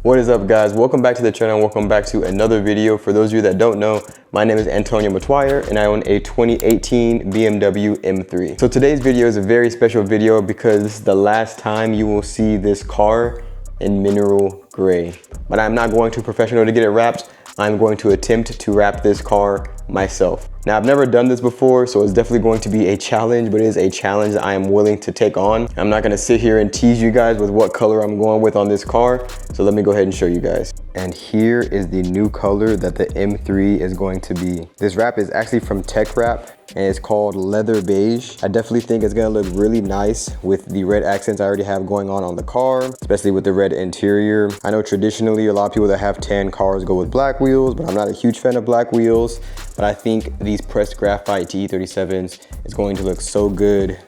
What is up, guys? Welcome back to the channel. Welcome back to another video. For those of you that don't know, my name is Antonio Matwire and I own a 2018 BMW M3. So today's video is a very special video because this is the last time you will see this car in mineral gray. But I'm not going to professional to get it wrapped. I'm going to attempt to wrap this car myself. Now, I've never done this before, so it's definitely going to be a challenge, but it is a challenge that I am willing to take on. I'm not gonna sit here and tease you guys with what color I'm going with on this car, so let me go ahead and show you guys. And here is the new color that the M3 is going to be. This wrap is actually from Tech Wrap, and it's called Leather Beige. I definitely think it's gonna look really nice with the red accents I already have going on the car, especially with the red interior. I know traditionally a lot of people that have tan cars go with black wheels, but I'm not a huge fan of black wheels. But I think these pressed graphite TE37s is going to look so good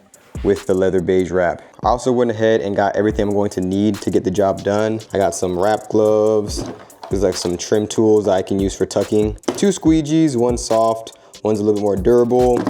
with the leather beige wrap. I also went ahead and got everything I'm going to need to get the job done. I got some wrap gloves. There's like some trim tools that I can use for tucking. 2 squeegees, one soft, one's a little bit more durable.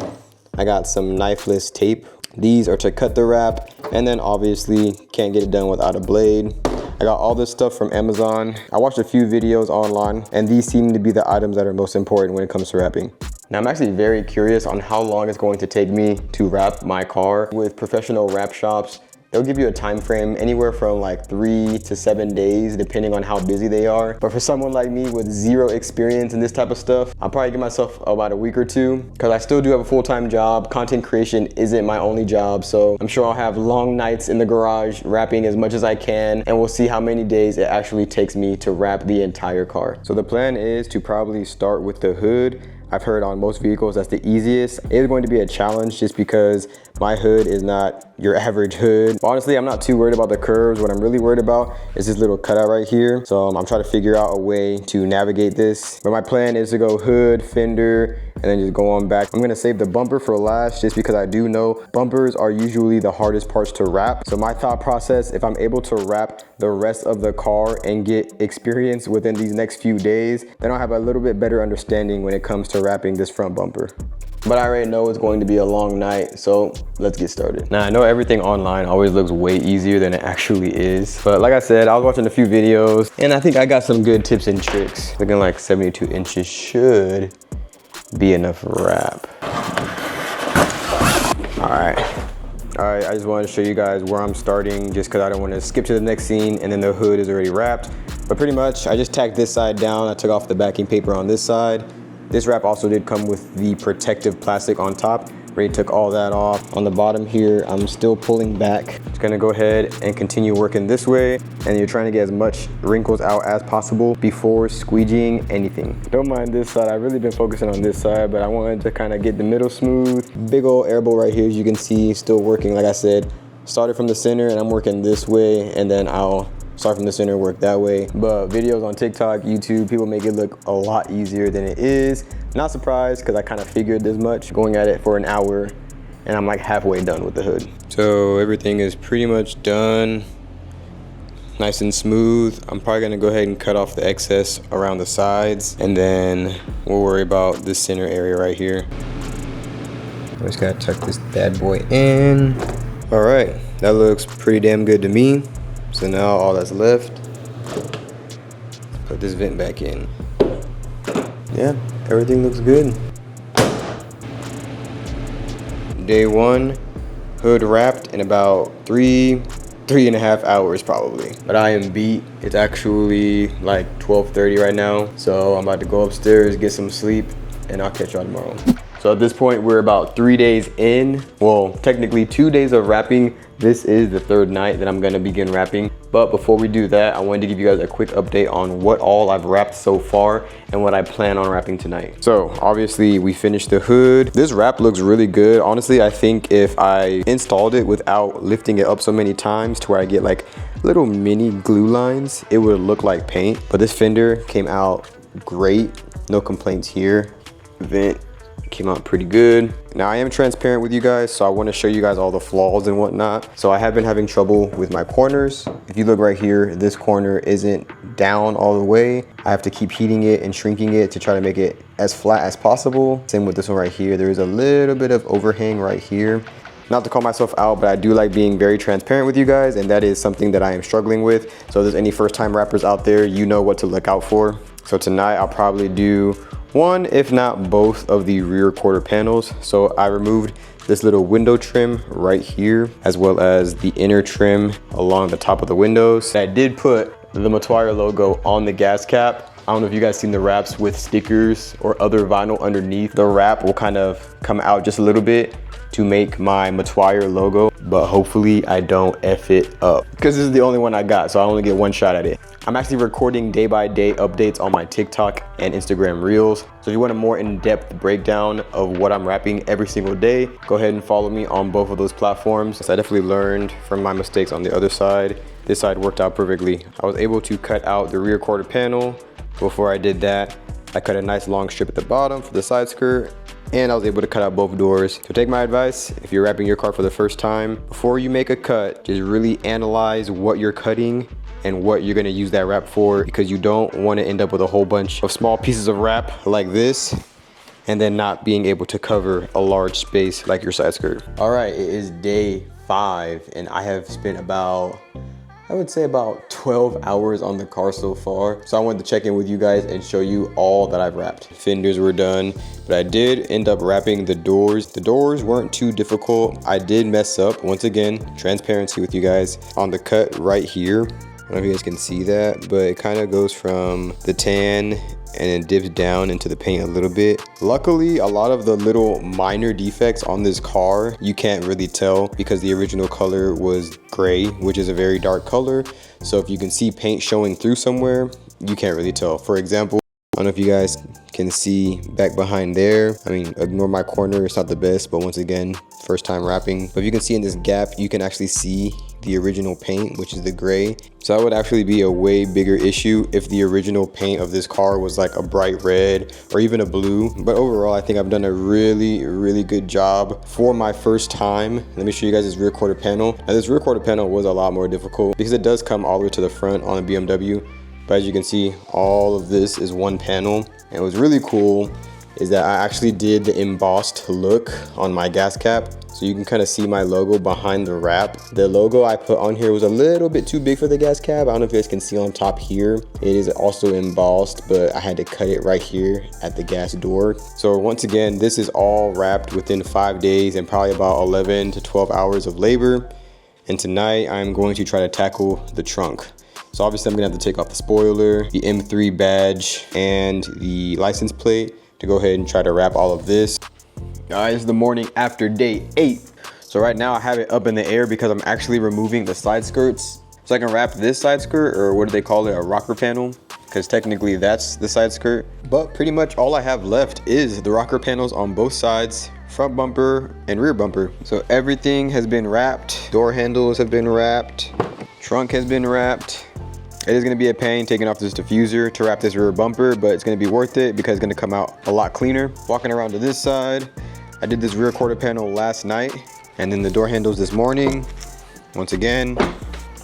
I got some knifeless tape. These are to cut the wrap, and then obviously can't get it done without a blade. I got all this stuff from Amazon. I watched a few videos online, and these seem to be the items that are most important when it comes to wrapping. Now, I'm actually very curious on how long it's going to take me to wrap my car. With professional wrap shops, they'll give you a time frame anywhere from like 3 to 7 days, depending on how busy they are. But for someone like me with zero experience in this type of stuff, I'll probably give myself about a week or two, because I still do have a full-time job. Content creation isn't my only job, so I'm sure I'll have long nights in the garage wrapping as much as I can, and we'll see how many days it actually takes me to wrap the entire car. So the plan is to probably start with the hood. I've heard on most vehicles that's the easiest. It is going to be a challenge just because my hood is not your average hood. But honestly, I'm not too worried about the curves. What I'm really worried about is this little cutout right here. So I'm trying to figure out a way to navigate this. But my plan is to go hood, fender, and then just go on back. I'm gonna save the bumper for last just because I do know bumpers are usually the hardest parts to wrap. So my thought process, if I'm able to wrap the rest of the car and get experience within these next few days, then I'll have a little bit better understanding when it comes to wrapping this front bumper. But I already know it's going to be a long night, so let's get started. Now, I know everything online always looks way easier than it actually is. But like I said, I was watching a few videos, and I think I got some good tips and tricks. Looking like 72 inches should be enough wrap. All right, I just wanted to show you guys where I'm starting just because I don't want to skip to the next scene and then the hood is already wrapped. But pretty much, I just tacked this side down. I took off the backing paper on this side. This wrap also did come with the protective plastic on top. Already took all that off. On the bottom here, I'm still pulling back. Just gonna go ahead and continue working this way. And you're trying to get as much wrinkles out as possible before squeegeeing anything. Don't mind this side. I've really been focusing on this side, but I wanted to kind of get the middle smooth. Big old air bolt right here, as you can see, still working. Like I said, started from the center and I'm working this way, and then I'll start from the center, work that way. But videos on TikTok, YouTube, people make it look a lot easier than it is. Not surprised, because I kind of figured this much going at it for an hour, and I'm like halfway done with the hood. So everything is pretty much done, nice and smooth. I'm probably gonna go ahead and cut off the excess around the sides, and then we'll worry about this center area right here. I just gotta tuck this bad boy in. All right, that looks pretty damn good to me. So now all that's left, put this vent back in. Yeah, everything looks good. Day 1, hood wrapped in about 3.5 hours probably. But I am beat. It's actually like 12:30 right now. So I'm about to go upstairs, get some sleep, and I'll catch y'all tomorrow. So at this point, we're about 3 days in. Well, technically 2 days of wrapping. This is the 3rd night that I'm gonna begin wrapping. But before we do that, I wanted to give you guys a quick update on what all I've wrapped so far and what I plan on wrapping tonight. So obviously we finished the hood. This wrap looks really good. Honestly, I think if I installed it without lifting it up so many times to where I get like little mini glue lines, it would look like paint. But this fender came out great. No complaints here. Vent came out pretty good. Now I am transparent with you guys, so I want to show you guys all the flaws and whatnot. So I have been having trouble with my corners. If you look right here, this corner isn't down all the way. I have to keep heating it and shrinking it to try to make it as flat as possible. Same with this one right here. There is a little bit of overhang right here. Not to call myself out, but I do like being very transparent with you guys, and that is something that I am struggling with. So if there's any first time rappers out there, you know what to look out for. So tonight I'll probably do one, if not both, of the rear quarter panels. So I removed this little window trim right here, as well as the inner trim along the top of the windows. I did put the Motuire logo on the gas cap. I don't know if you guys seen the wraps with stickers or other vinyl underneath. The wrap will kind of come out just a little bit to make my Motuire logo, but hopefully I don't F it up, because this is the only one I got, so I only get one shot at it. I'm actually recording day-by-day updates on my TikTok and Instagram Reels. So if you want a more in-depth breakdown of what I'm wrapping every single day, go ahead and follow me on both of those platforms. So I definitely learned from my mistakes on the other side. This side worked out perfectly. I was able to cut out the rear quarter panel. Before I did that, I cut a nice long strip at the bottom for the side skirt, and I was able to cut out both doors. So take my advice, if you're wrapping your car for the first time, before you make a cut, just really analyze what you're cutting and what you're gonna use that wrap for, because you don't wanna end up with a whole bunch of small pieces of wrap like this, and then not being able to cover a large space like your side skirt. All right, it is day 5, and I have spent about, I would say about 12 hours on the car so far. So I wanted to check in with you guys and show you all that I've wrapped. Fenders were done, but I did end up wrapping the doors. The doors weren't too difficult. I did mess up, once again, transparency with you guys, on the cut right here. I don't know if you guys can see that, but it kind of goes from the tan and it dips down into the paint a little bit. Luckily, a lot of the little minor defects on this car, you can't really tell because the original color was gray, which is a very dark color. So if you can see paint showing through somewhere, you can't really tell. For example, I don't know if you guys can see back behind there. I mean, ignore my corner, it's not the best, but once again, first time wrapping. But if you can see in this gap, you can actually see the original paint, which is the gray. So that would actually be a way bigger issue if the original paint of this car was like a bright red or even a blue. But overall, I think I've done a really good job for my first time. Let me show you guys this rear quarter panel. Now this rear quarter panel was a lot more difficult because it does come all the way to the front on a BMW. But as you can see, all of this is one panel. And what's really cool is that I actually did the embossed look on my gas cap. So you can kind of see my logo behind the wrap. The logo I put on here was a little bit too big for the gas cap. I don't know if you guys can see on top here. It is also embossed, but I had to cut it right here at the gas door. So once again, this is all wrapped within 5 days and probably about 11 to 12 hours of labor. And tonight I'm going to try to tackle the trunk. So obviously I'm gonna have to take off the spoiler, the M3 badge, and the license plate to go ahead and try to wrap all of this. Guys, it's the morning after day 8. So right now I have it up in the air because I'm actually removing the side skirts. So I can wrap this side skirt, or what do they call it, a rocker panel? Because technically that's the side skirt. But pretty much all I have left is the rocker panels on both sides, front bumper and rear bumper. So everything has been wrapped. Door handles have been wrapped. Trunk has been wrapped. It is gonna be a pain taking off this diffuser to wrap this rear bumper, but it's gonna be worth it because it's gonna come out a lot cleaner. Walking around to this side, I did this rear quarter panel last night, and then the door handles this morning. Once again,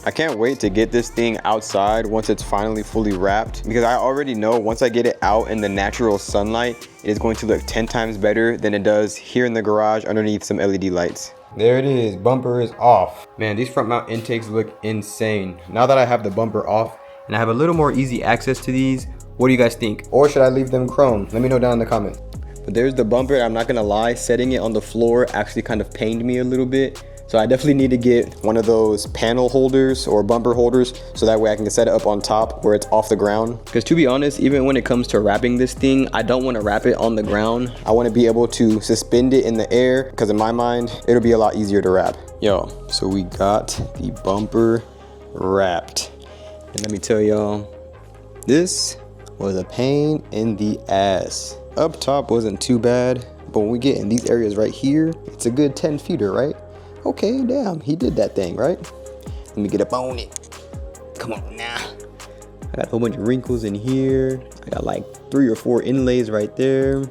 I can't wait to get this thing outside once it's finally fully wrapped, because I already know once I get it out in the natural sunlight, it is going to look 10 times better than it does here in the garage underneath some LED lights. There it is, bumper is off. Man, these front mount intakes look insane. Now that I have the bumper off and I have a little more easy access to these, what do you guys think? Or should I leave them chrome? Let me know down in the comments. But there's the bumper. I'm not gonna lie, setting it on the floor actually kind of pained me a little bit. So I definitely need to get one of those panel holders or bumper holders so that way I can set it up on top where it's off the ground. Because to be honest, even when it comes to wrapping this thing, I don't want to wrap it on the ground. I want to be able to suspend it in the air because in my mind, it'll be a lot easier to wrap. Yo, so we got the bumper wrapped. And let me tell y'all, this was a pain in the ass. Up top wasn't too bad, but when we get in these areas right here, it's a good 10 feeter, right? Okay, damn, he did that thing, right? Let me get up on it. Come on now. I got a whole bunch of wrinkles in here. I got like 3 or 4 inlays right there.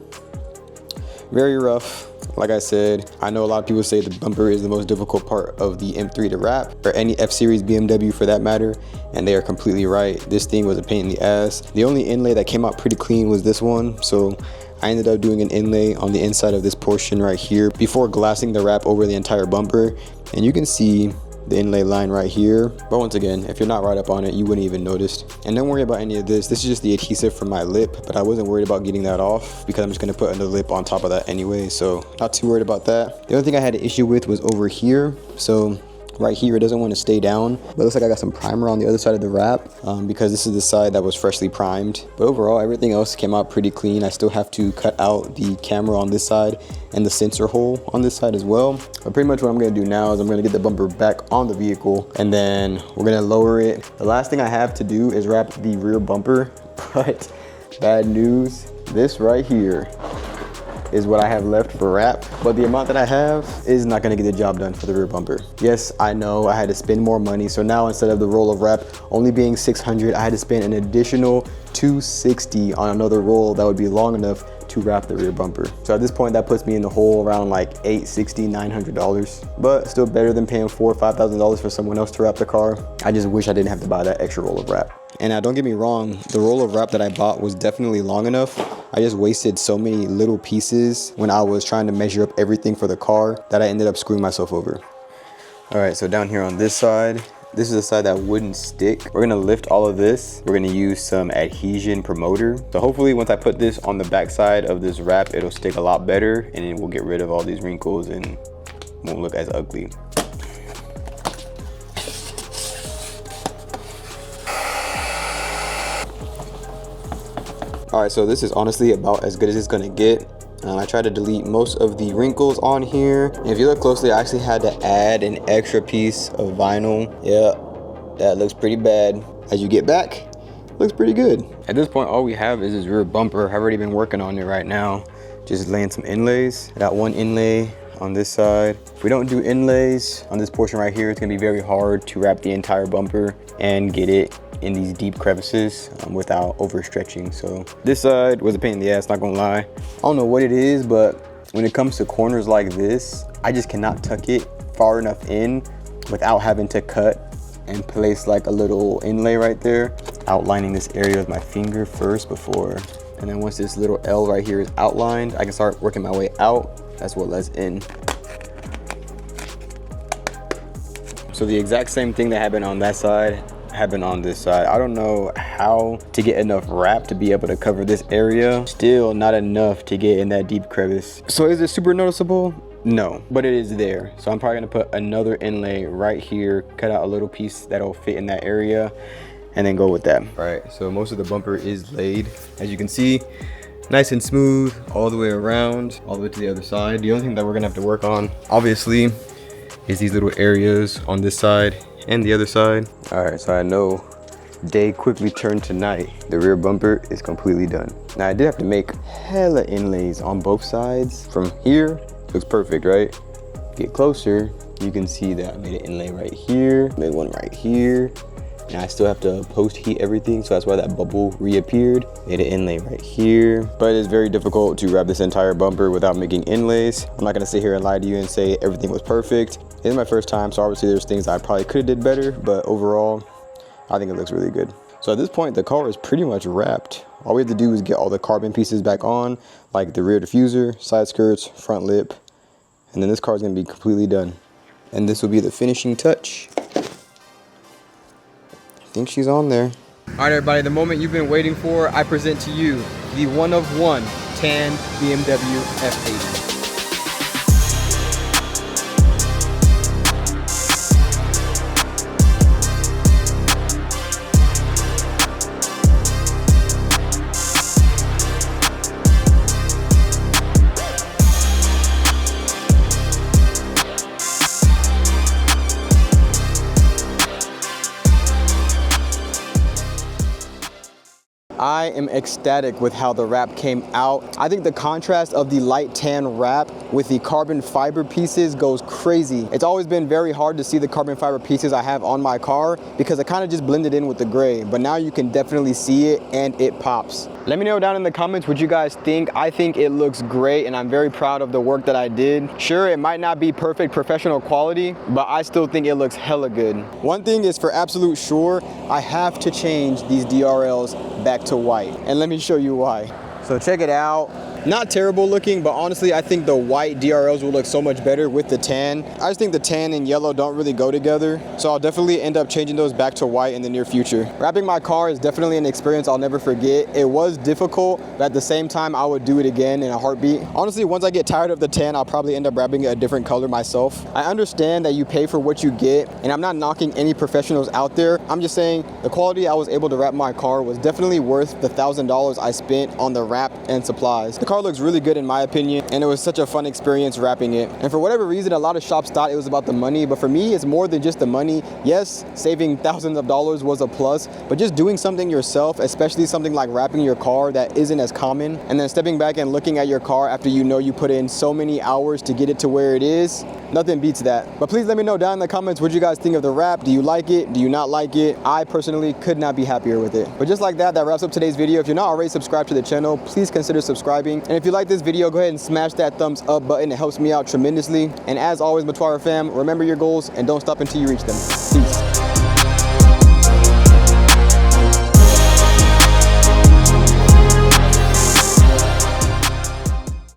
Very rough. Like I said, I know a lot of people say the bumper is the most difficult part of the M3 to wrap, or any F-Series BMW for that matter, and they are completely right. This thing was a pain in the ass. The only inlay that came out pretty clean was this one, so I ended up doing an inlay on the inside of this portion right here before glassing the wrap over the entire bumper. And you can see the inlay line right here, but once again, if you're not right up on it, you wouldn't even notice. And don't worry about any of this. This is just the adhesive from my lip, but I wasn't worried about getting that off because I'm just going to put another lip on top of that anyway, so not too worried about that. The only thing I had an issue with was over here. So right here, it doesn't want to stay down, but it looks like I got some primer on the other side of the wrap because this is the side that was freshly primed. But overall, everything else came out pretty clean. I still have to cut out the camera on this side and the sensor hole on this side as well. But pretty much what I'm going to do now is I'm going to get the bumper back on the vehicle, and then we're going to lower it. The last thing I have to do is wrap the rear bumper, but bad news, this right here is what I have left for wrap, but the amount that I have is not gonna get the job done for the rear bumper. Yes, I know I had to spend more money, so now instead of the roll of wrap only being $600, I had to spend an additional $260 on another roll that would be long enough to wrap the rear bumper. So at this point, that puts me in the hole around like $860, $900, but still better than paying $4,000 or $5,000 for someone else to wrap the car. I just wish I didn't have to buy that extra roll of wrap. And now don't get me wrong, the roll of wrap that I bought was definitely long enough. I just wasted so many little pieces when I was trying to measure up everything for the car that I ended up screwing myself over. All right, so down here on this side, this is the side that wouldn't stick. We're gonna lift all of this. We're gonna use some adhesion promoter. So hopefully once I put this on the back side of this wrap, it'll stick a lot better, and it will get rid of all these wrinkles and won't look as ugly. All right, so this is honestly about as good as it's gonna get. I tried to delete most of the wrinkles on here. And if you look closely, I actually had to add an extra piece of vinyl. Yeah, that looks pretty bad. As you get back, looks pretty good. At this point, all we have is this rear bumper. I've already been working on it right now. Just laying some inlays. I got one inlay on this side. If we don't do inlays on this portion right here, it's gonna be very hard to wrap the entire bumper and get it in these deep crevices without overstretching. So this side was a pain in the ass, not gonna lie. I don't know what it is, but when it comes to corners like this, I just cannot tuck it far enough in without having to cut and place like a little inlay right there, outlining this area with my finger first before. And then once this little L right here is outlined, I can start working my way out as well as in. So the exact same thing that happened on that side happened on this side. I don't know how to get enough wrap to be able to cover this area. Still not enough to get in that deep crevice. So is it super noticeable? No, but it is there. So I'm probably gonna put another inlay right here, cut out a little piece that'll fit in that area, and then go with that. All right, so most of the bumper is laid. As you can see, nice and smooth all the way around, all the way to the other side. The only thing that we're gonna have to work on, obviously, is these little areas on this side and the other side. All right, so I know day quickly turned to night. The rear bumper is completely done. Now I did have to make hella inlays on both sides. From here, looks perfect, right? Get closer, you can see that I made an inlay right here, made one right here, and I still have to post heat everything, so that's why that bubble reappeared. Made an inlay right here, but it's very difficult to wrap this entire bumper without making inlays. I'm not gonna sit here and lie to you and say everything was perfect. It's my first time, so obviously there's things I probably could have did better, but overall, I think it looks really good. So at this point, the car is pretty much wrapped. All we have to do is get all the carbon pieces back on, like the rear diffuser, side skirts, front lip, and then this car is gonna be completely done. And this will be the finishing touch. I think she's on there. All right, everybody, the moment you've been waiting for, I present to you the one of one tan BMW F80. I am ecstatic with how the wrap came out. I think the contrast of the light tan wrap with the carbon fiber pieces goes crazy. It's always been very hard to see the carbon fiber pieces I have on my car because it kind of just blended in with the gray, but now you can definitely see it and it pops. Let me know down in the comments what you guys think. I think it looks great and I'm very proud of the work that I did. Sure, it might not be perfect professional quality, but I still think it looks hella good. One thing is for absolute sure, I have to change these DRLs back to white, and let me show you why. So check it out. Not terrible looking, but honestly, I think the white DRLs will look so much better with the tan. I just think the tan and yellow don't really go together, so I'll definitely end up changing those back to white in the near future. Wrapping my car is definitely an experience I'll never forget. It was difficult, but at the same time, I would do it again in a heartbeat. Honestly, once I get tired of the tan, I'll probably end up wrapping it a different color myself. I understand that you pay for what you get, and I'm not knocking any professionals out there. I'm just saying the quality I was able to wrap my car was definitely worth the $1,000 I spent on the wrap and supplies. The car looks really good in my opinion, and it was such a fun experience wrapping it. And for whatever reason, a lot of shops thought it was about the money, but for me, it's more than just the money. Yes, saving thousands of dollars was a plus, but just doing something yourself, especially something like wrapping your car that isn't as common, and then stepping back and looking at your car after you know you put in so many hours to get it to where it is, nothing beats that. But please let me know down in the comments what you guys think of the wrap. Do you like it? Do you not like it? I personally could not be happier with it. But just like that, that wraps up today's video. If you're not already subscribed to the channel, please consider subscribing. And if you like this video, go ahead and smash that thumbs up button. It helps me out tremendously. And as always, Matuara fam, remember your goals and don't stop until you reach them. Peace.